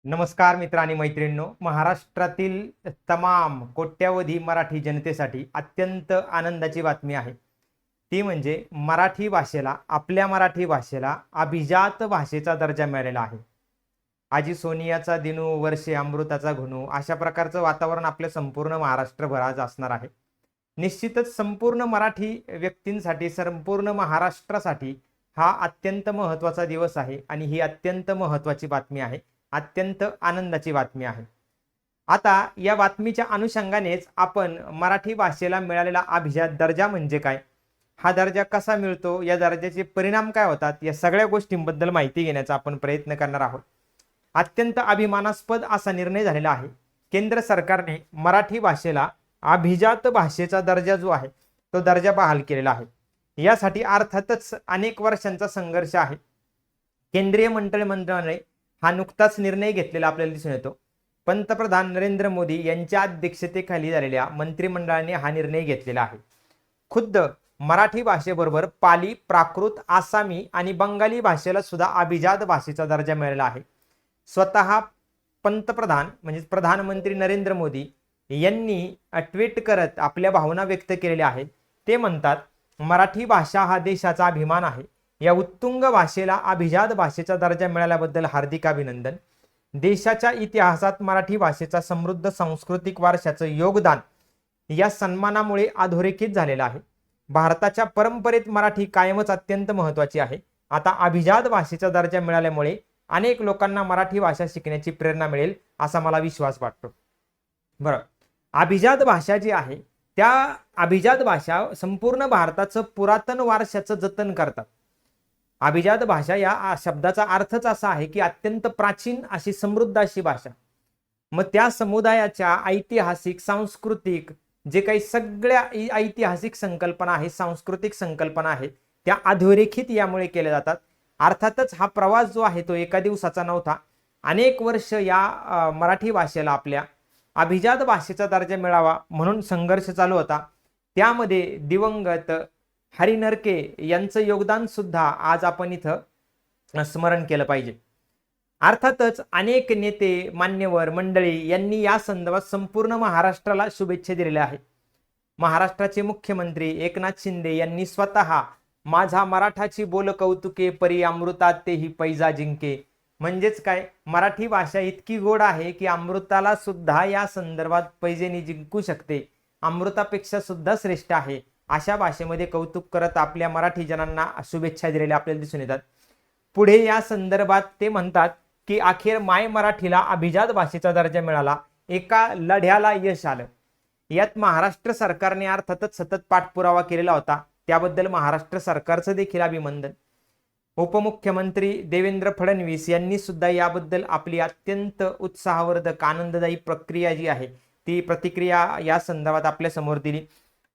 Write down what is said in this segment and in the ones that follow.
नमस्कार मित्र आणि मैत्रिणींनो, महाराष्ट्रातील तमाम कोट्यावधी मराठी जनतेसाठी अत्यंत आनंदाची बातमी आहे. ती म्हणजे मराठी भाषेला, आपल्या मराठी भाषेला अभिजात भाषेचा दर्जा मिळालेला आहे. आजी सोनियाचा दिनू, वर्षे अमृताचा घुनू अशा प्रकारचं वातावरण आपल्या संपूर्ण महाराष्ट्रभर आज असणार आहे. निश्चितच संपूर्ण मराठी व्यक्तींसाठी, संपूर्ण महाराष्ट्रासाठी हा अत्यंत महत्त्वाचा दिवस आहे आणि ही अत्यंत महत्त्वाची बातमी आहे. अत्यंत आनंदाची बातमी आहे. आता या बातमीच्या अनुषंगानेच आपण मराठी भाषेला मिळालेला अभिजात दर्जा म्हणजे काय, हा दर्जा कसा मिळतो, या दर्जाचे परिणाम काय होतात, या सगळ्या गोष्टींबद्दल माहिती घेण्याचा आपण प्रयत्न करणार आहोत. अत्यंत अभिमानास्पद असा निर्णय झालेला आहे. केंद्र सरकारने मराठी भाषेला अभिजात भाषेचा दर्जा जो आहे तो दर्जा बहाल केलेला आहे. यासाठी अर्थातच अनेक वर्षांचा संघर्ष आहे. केंद्रीय मंत्रिमंडळाने हा नुकताच निर्णय घेतलेला आपल्याला दिसून येतो. पंतप्रधान नरेंद्र मोदी यांच्या अध्यक्षतेखाली झालेल्या मंत्रिमंडळाने हा निर्णय घेतलेला आहे. खुद्द मराठी भाषेबरोबर पाली, प्राकृत, आसामी आणि बंगाली भाषेला सुद्धा अभिजात भाषेचा दर्जा मिळालेला आहे. स्वतः पंतप्रधान म्हणजे प्रधानमंत्री नरेंद्र मोदी यांनी ट्विट करत आपल्या भावना व्यक्त केलेल्या आहेत. ते म्हणतात, मराठी भाषा हा देशाचा अभिमान आहे. या उत्तुंग भाषेला अभिजात भाषेचा दर्जा मिळाल्याबद्दल हार्दिक अभिनंदन. देशाच्या इतिहासात मराठी भाषेचा समृद्ध सांस्कृतिक वारशाचं योगदान या सन्मानामुळे अधोरेखित झालेलं आहे. भारताच्या परंपरेत मराठी कायमच अत्यंत महत्त्वाची आहे. आता अभिजात भाषेचा दर्जा मिळाल्यामुळे अनेक लोकांना मराठी भाषा शिकण्याची प्रेरणा मिळेल असा मला विश्वास वाटतो. बरं, अभिजात भाषा जी आहे त्या अभिजात भाषा संपूर्ण भारताचं पुरातन वारशाचं जतन करतात. अभिजात भाषा या शब्दाचा अर्थच असा आहे की अत्यंत प्राचीन अशी समृद्ध अशी भाषा. मग त्या समुदायाच्या ऐतिहासिक, सांस्कृतिक जे काही सगळ्या ऐतिहासिक संकल्पना आहेत, सांस्कृतिक संकल्पना आहेत, त्या अधोरेखित यामुळे केल्या जातात. अर्थातच हा प्रवास जो आहे तो एका दिवसाचा नव्हता. अनेक वर्ष या मराठी भाषेला आपल्या अभिजात भाषेचा दर्जा मिळावा म्हणून संघर्ष चालू होता. त्यामध्ये दिवंगत हरी नरके यांचं योगदान सुद्धा आज आपण इथं स्मरण केलं पाहिजे. अर्थातच अनेक नेते, मान्यवर मंडळी यांनी या संदर्भात संपूर्ण महाराष्ट्राला शुभेच्छा दिलेल्या आहेत. महाराष्ट्राचे मुख्यमंत्री एकनाथ शिंदे यांनी स्वतः माझा मराठाची बोल कौतुके परी अमृतात तेही पैजा जिंके, म्हणजेच काय, मराठी भाषा इतकी गोड आहे की अमृताला सुद्धा या संदर्भात पैजेने जिंकू शकते, अमृतापेक्षा सुद्धा श्रेष्ठ आहे, अशा भाषेमध्ये कौतुक करत आपल्या मराठी जनांना शुभेच्छा दिलेल्या आपल्याला दिसून येतात. पुढे या संदर्भात ते म्हणतात की अखेर माय मराठीला अभिजात भाषेचा दर्जा मिळाला, एका लढ्याला यश आलं. यात महाराष्ट्र सरकारने अर्थातच सतत पाठपुरावा केलेला होता. त्याबद्दल महाराष्ट्र सरकारचं देखील अभिनंदन. उपमुख्यमंत्री देवेंद्र फडणवीस यांनी सुद्धा याबद्दल आपली अत्यंत उत्साहवर्धक, आनंददायी प्रक्रिया जी आहे ती प्रतिक्रिया या संदर्भात आपल्या समोर दिली.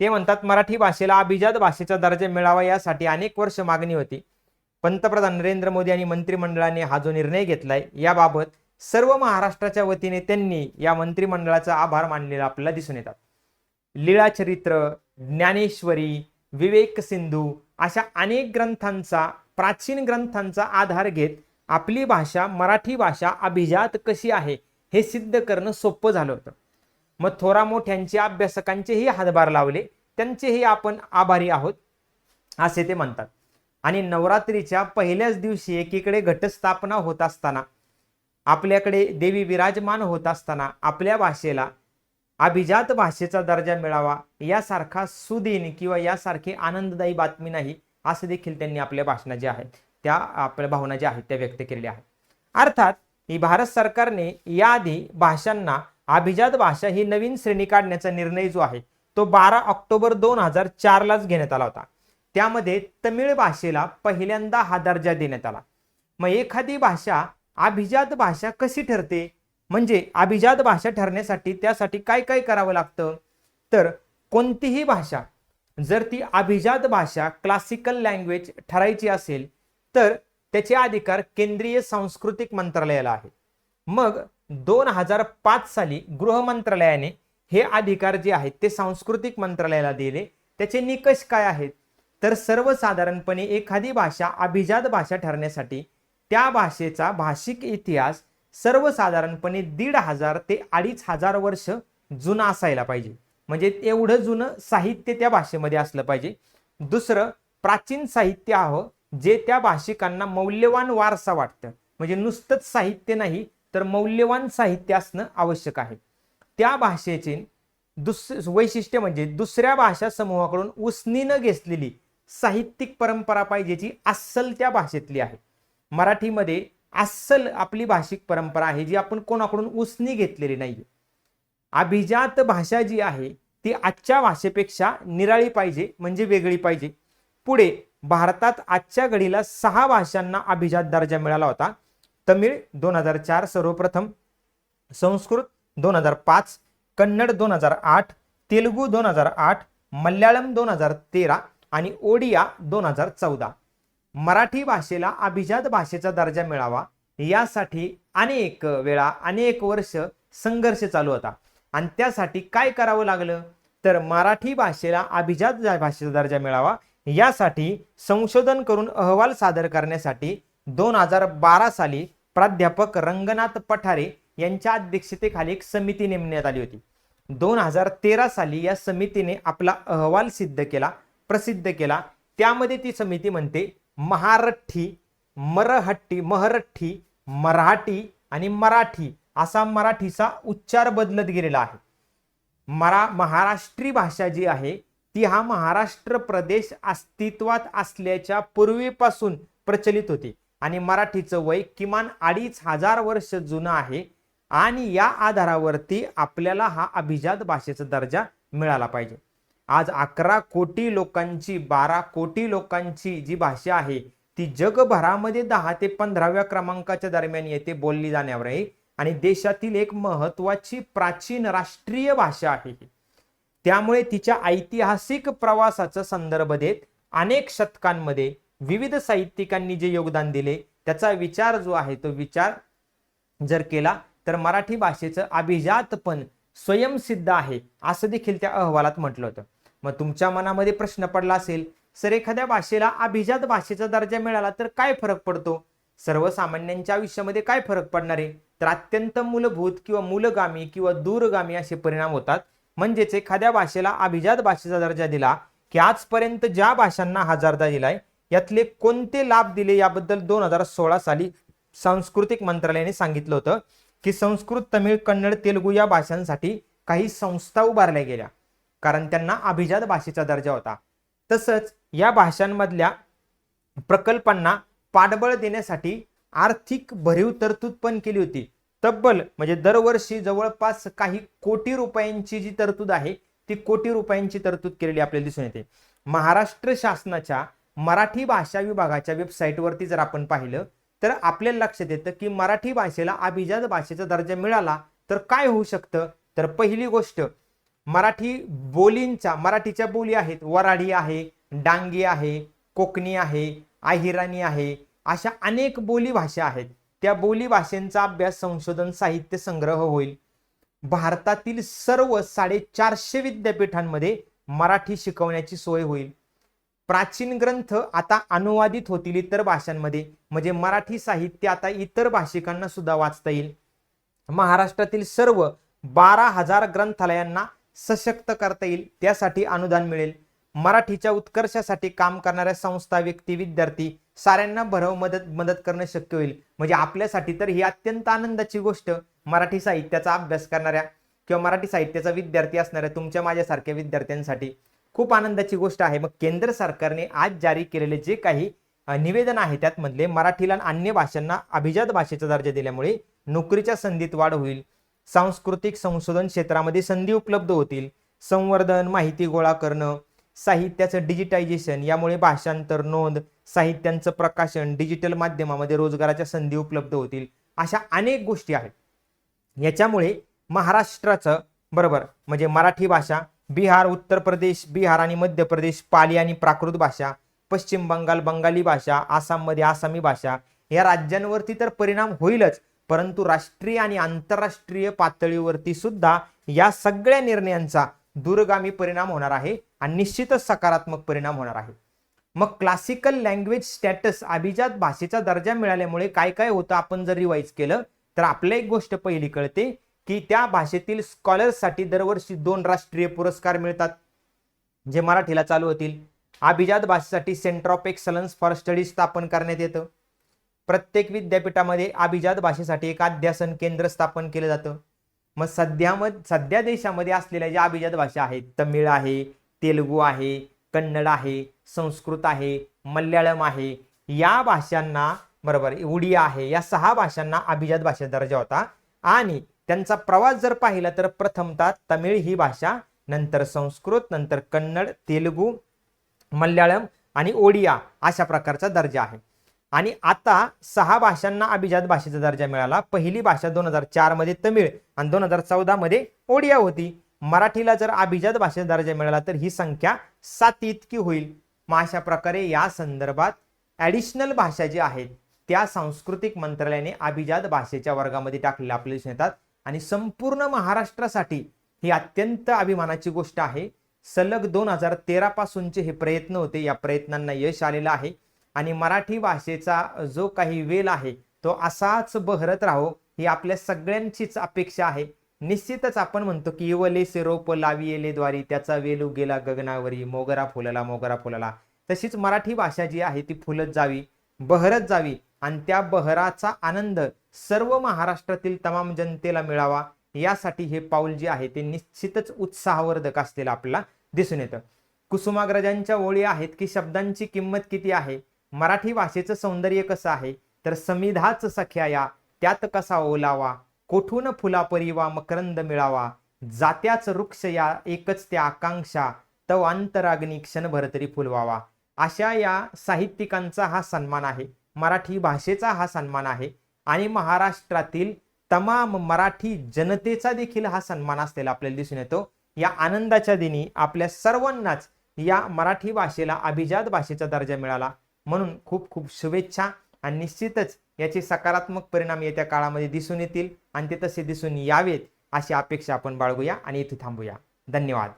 ते म्हणतात, मराठी भाषेला अभिजात भाषेचा दर्जा मिळावा यासाठी अनेक वर्ष मागणी होती. पंतप्रधान नरेंद्र मोदी आणि मंत्रिमंडळाने हा जो निर्णय घेतलाय याबाबत सर्व महाराष्ट्राच्या वतीने त्यांनी या मंत्रिमंडळाचा आभार मानलेला आपल्याला दिसून येतात. लीळाचरित्र, ज्ञानेश्वरी, विवेक सिंधू अशा अनेक ग्रंथांचा, प्राचीन ग्रंथांचा आधार घेत आपली भाषा, मराठी भाषा अभिजात कशी आहे हे सिद्ध करणं सोपं झालं होतं. मग थोरा मोठ्यांचे, अभ्यासकांचेही हातभार लावले, त्यांचेही आपण आभारी आहोत असे ते म्हणतात. आणि नवरात्रीच्या पहिल्याच दिवशी एकीकडे घटस्थापना होत असताना, आपल्याकडे देवी विराजमान होत असताना आपल्या भाषेला अभिजात भाषेचा दर्जा मिळावा यासारखा सुदिन किंवा यासारखी आनंददायी बातमी नाही, असं देखील त्यांनी आपल्या भाषणात जे आहेत त्या आपल्या भावना ज्या आहेत त्या व्यक्त केलेल्या आहेत. अर्थात ही भारत सरकारने याआधी भाषांना अभिजात भाषा ही नवीन श्रेणी काढण्याचा निर्णय जो आहे तो 12 ऑक्टोबर 2004 लाच घेण्यात आला होता. त्यामध्ये तमिळ भाषेला पहिल्यांदा हा दर्जा देण्यात आला. मग एखादी भाषा अभिजात भाषा कशी ठरते, म्हणजे अभिजात भाषा ठरण्यासाठी त्यासाठी काय काय करावं लागतं, तर कोणतीही भाषा जर ती अभिजात भाषा, क्लासिकल लँग्वेज ठरायची असेल तर त्याचे अधिकार केंद्रीय सांस्कृतिक मंत्रालयाला आहे. मग 2005 साली गृह मंत्रालयाने हे अधिकार जे आहेत ते सांस्कृतिक मंत्रालयाला दिले. त्याचे निकष काय आहेत, तर सर्वसाधारणपणे एखादी भाषा अभिजात भाषा ठरण्यासाठी त्या भाषेचा भाषिक इतिहास सर्वसाधारणपणे 1500 ते 2500 वर्ष जुना असायला पाहिजे. म्हणजे एवढं जुनं साहित्य त्या भाषेमध्ये असलं पाहिजे. दुसरं, प्राचीन साहित्य हवं जे त्या भाषिकांना मौल्यवान वारसा वाटतं. म्हणजे नुसतंच साहित्य नाही तर मौल्यवान साहित्य असणं आवश्यक आहे. त्या भाषेचे वैशिष्ट्य म्हणजे दुसऱ्या भाषा समूहाकडून उसनीनं घेतलेली साहित्यिक परंपरा पाहिजे जी अस्सल त्या भाषेतली आहे. मराठीमध्ये अस्सल आपली भाषिक परंपरा आहे जी आपण कोणाकडून उसनी घेतलेली नाहीये. अभिजात भाषा जी आहे ती आजच्या भाषेपेक्षा निराळी पाहिजे, म्हणजे वेगळी पाहिजे. पुढे भारतात आजच्या घडीला 6 भाषांना अभिजात दर्जा मिळाला होता. तमिळ 2004 सर्वप्रथम, संस्कृत 2005, कन्नड 2008, तेलुगू 2008, मल्याळम 2013 आणि ओडिया 2014. मराठी भाषेला अभिजात भाषेचा दर्जा मिळावा यासाठी अनेक वेळा अनेक वर्ष संघर्ष चालू होता. आणि त्यासाठी काय करावं लागलं तर मराठी भाषेला अभिजात भाषेचा दर्जा मिळावा यासाठी संशोधन करून अहवाल सादर करण्यासाठी 2012 साली प्राध्यापक रंगनाथ पठारे यांच्या अध्यक्षतेखाली एक समिती नेमण्यात आली होती. 2013 साली या समितीने आपला अहवाल सिद्ध केला, प्रसिद्ध केला. त्यामध्ये ती समिती म्हणते महारठ्ठी, महरठ्ठी, मराठी आणि मराठी असा मराठीचा उच्चार बदलत गेलेला आहे. महाराष्ट्री भाषा जी आहे ती हा महाराष्ट्र प्रदेश अस्तित्वात असल्याच्या पूर्वीपासून प्रचलित होती आणि मराठीचं वय किमान 2500 वर्ष जुनं आहे. आणि या आधारावरती आपल्याला हा अभिजात भाषेचा दर्जा मिळाला पाहिजे. आज 11 कोटी लोकांची 12 कोटी लोकांची जी भाषा आहे ती जगभरामध्ये 10 ते 15व्या क्रमांकाच्या दरम्यान येथे बोलली जाण्यावर आहे आणि देशातील एक महत्वाची प्राचीन राष्ट्रीय भाषा आहे. त्यामुळे तिच्या ऐतिहासिक प्रवासाचा संदर्भ देत अनेक शतकांमध्ये विविध साहित्यिकांनी जे योगदान दिले त्याचा विचार जो आहे तो विचार जर केला तर मराठी भाषेचं अभिजातपण स्वयंसिद्ध आहे असं देखील त्या अहवालात म्हटलं होतं. मग तुमच्या मनामध्ये प्रश्न पडला असेल, सर एखाद्या भाषेला अभिजात भाषेचा दर्जा मिळाला तर काय फरक पडतो? सर्वसामान्यांच्या आयुष्यामध्ये काय फरक पडणार आहे? तर अत्यंत मूलभूत किंवा मूलगामी किंवा दूरगामी असे परिणाम होतात. म्हणजेच एखाद्या भाषेला अभिजात भाषेचा दर्जा दिला की आजपर्यंत ज्या भाषांना हा दर्जा दिलाय यातले कोणते लाभ दिले याबद्दल 2016 साली सांस्कृतिक मंत्रालयाने सांगितलं होतं की संस्कृत, तमिळ, कन्नड, तेलुगू या भाषांसाठी काही संस्था उभारल्या गेल्या कारण त्यांना अभिजात भाषेचा दर्जा होता. तसंच या भाषांमधल्या प्रकल्पांना पाठबळ देण्यासाठी आर्थिक भरीव तरतूद पण केली होती. तब्बल म्हणजे दरवर्षी जवळपास काही कोटी रुपयांची जी तरतूद आहे ती कोटी रुपयांची तरतूद केलेली आपल्याला दिसून येते. महाराष्ट्र शासनाच्या मराठी भाषा विभागाच्या वेबसाईटवरती जर आपण पाहिलं तर आपल्याला लक्षात येतं की मराठी भाषेला अभिजात भाषेचा दर्जा मिळाला तर काय होऊ शकतं. तर पहिली गोष्ट, मराठी बोलींचा, मराठीच्या बोली आहेत, वराडी आहे, डांगी आहे, कोकणी आहे, अहिराणी आहे, अशा अनेक बोली भाषा आहेत. त्या बोली भाषेंचा अभ्यास, संशोधन, साहित्य संग्रह होईल. भारतातील सर्व 450 विद्यापीठांमध्ये मराठी शिकवण्याची सोय होईल. प्राचीन ग्रंथ आता अनुवादित होतील इतर भाषांमध्ये, म्हणजे मराठी साहित्य आता इतर भाषिकांना सुद्धा वाचता येईल. महाराष्ट्रातील सर्व 12,000 ग्रंथालयांना सशक्त करता येईल, त्यासाठी अनुदान मिळेल. मराठीच्या उत्कर्षासाठी काम करणाऱ्या संस्था, व्यक्ती, विद्यार्थी साऱ्यांना भरव मदत करणं शक्य होईल. म्हणजे आपल्यासाठी तर ही अत्यंत आनंदाची गोष्ट, मराठी साहित्याचा अभ्यास करणाऱ्या किंवा मराठी साहित्याचा विद्यार्थी असणाऱ्या तुमच्या माझ्यासारख्या विद्यार्थ्यांसाठी खूप आनंदाची गोष्ट आहे. मग केंद्र सरकारने आज जारी केलेले जे काही निवेदन आहे त्यात मधले मराठीला अन्य भाषांना अभिजात भाषेचा दर्जा दिल्यामुळे नोकरीच्या संधीत वाढ होईल, सांस्कृतिक संशोधन क्षेत्रामध्ये संधी उपलब्ध होतील, संवर्धन, माहिती गोळा करणं, साहित्याचं डिजिटायझेशन यामुळे भाषांतर, नोंद, साहित्यांचं प्रकाशन, डिजिटल माध्यमामध्ये रोजगाराच्या संधी उपलब्ध होतील. अशा अनेक गोष्टी आहेत. याच्यामुळे महाराष्ट्राचं बरोबर म्हणजे मराठी भाषा, बिहार, उत्तर प्रदेश, बिहार आणि मध्य प्रदेश पाली आणि प्राकृत भाषा, पश्चिम बंगाल बंगाली भाषा, आसाममध्ये आसामी भाषा या राज्यांवरती तर परिणाम होईलच, परंतु राष्ट्रीय आणि आंतरराष्ट्रीय पातळीवरती सुद्धा या सगळ्या निर्णयांचा दूरगामी परिणाम होणार आहे आणि निश्चितच सकारात्मक परिणाम होणार आहे. मग क्लासिकल लँग्वेज स्टॅटस, अभिजात भाषेचा दर्जा मिळाल्यामुळे काय काय होतं आपण जर रिवाइज केलं तर आपल्याला एक गोष्ट पहिली कळते की त्या भाषेतील स्कॉलर्ससाठी दरवर्षी 2 राष्ट्रीय पुरस्कार मिळतात जे मराठीला चालू होतील. अभिजात भाषेसाठी centre of excellence for study स्थापन करण्यात येतं. प्रत्येक विद्यापीठामध्ये अभिजात भाषेसाठी एक अध्यासन केंद्र स्थापन केलं जातं. मग सध्या देशामध्ये असलेल्या ज्या अभिजात भाषा आहेत, तमिळ आहे, तेलुगू आहे, कन्नड आहे, संस्कृत आहे, मल्याळम आहे, या भाषांना बरोबर उडिया आहे, या 6 भाषांना अभिजात भाषेचा दर्जा होता. आणि त्यांचा प्रवास जर पाहिला तर प्रथमतः तमिळ ही भाषा, नंतर संस्कृत, नंतर कन्नड, तेलुगू, मल्याळम आणि ओडिया अशा प्रकारचा दर्जा आहे. आणि आता 6 भाषांना अभिजात भाषेचा दर्जा मिळाला. पहिली भाषा 2004 मध्ये तमिळ आणि 2014 मध्ये ओडिया होती. मराठीला जर अभिजात भाषेचा दर्जा मिळाला तर ही संख्या 7 इतकी होईल. मग अशा प्रकारे या संदर्भात ऍडिशनल भाषा जी आहेत त्या सांस्कृतिक मंत्रालयाने अभिजात भाषेच्या वर्गामध्ये टाकलेल्या आपल्याला दिसून येतात. आणि संपूर्ण महाराष्ट्रासाठी ही अत्यंत अभिमानाची गोष्ट आहे. सलग 2013 पासूनचे हे प्रयत्न होते, या प्रयत्नांना यश आलेलं आहे. आणि मराठी भाषेचा जो काही वेल आहे तो असाच बहरत राहो ही आपल्या सगळ्यांचीच अपेक्षा आहे. निश्चितच आपण म्हणतो की इवलेसे रोप लाविले द्वारी त्याचा वेलू गेला गगनावरी, मोगरा फुलला. तशीच मराठी भाषा जी आहे ती फुलत जावी, बहरत जावी आणि त्या बहराचा आनंद सर्व महाराष्ट्रातील तमाम जनतेला मिळावा, यासाठी हे पाऊल जे आहे ते निश्चितच उत्साहवर्धक असलेलं आपल्याला दिसून येतं. कुसुमाग्रजांच्या ओळी आहेत की शब्दांची किंमत किती आहे, मराठी भाषेचं सौंदर्य कसं आहे, तर समिधाच सख्याया त्यात कसा ओलावा, कोठून फुला परिवा मकरंद मिळावा, जात्याच वृक्ष या एकच त्या आकांक्षा, तव अंतराग्नी क्षणभर तरी फुलवावा. अशा या साहित्यिकांचा हा सन्मान आहे, मराठी भाषेचा हा सन्मान आहे आणि महाराष्ट्रातील तमाम मराठी जनतेचा देखील हा सन्मान असलेला आपल्याला दिसून येतो. या आनंदाच्या दिनी आपल्या सर्वांनाच या मराठी भाषेला अभिजात भाषेचा दर्जा मिळाला म्हणून खूप खूप शुभेच्छा. आणि निश्चितच याचे सकारात्मक परिणाम येत्या काळामध्ये दिसून येतील आणि ते तसे दिसून यावेत अशी अपेक्षा आपण बाळगूया आणि इथे थांबूया. धन्यवाद.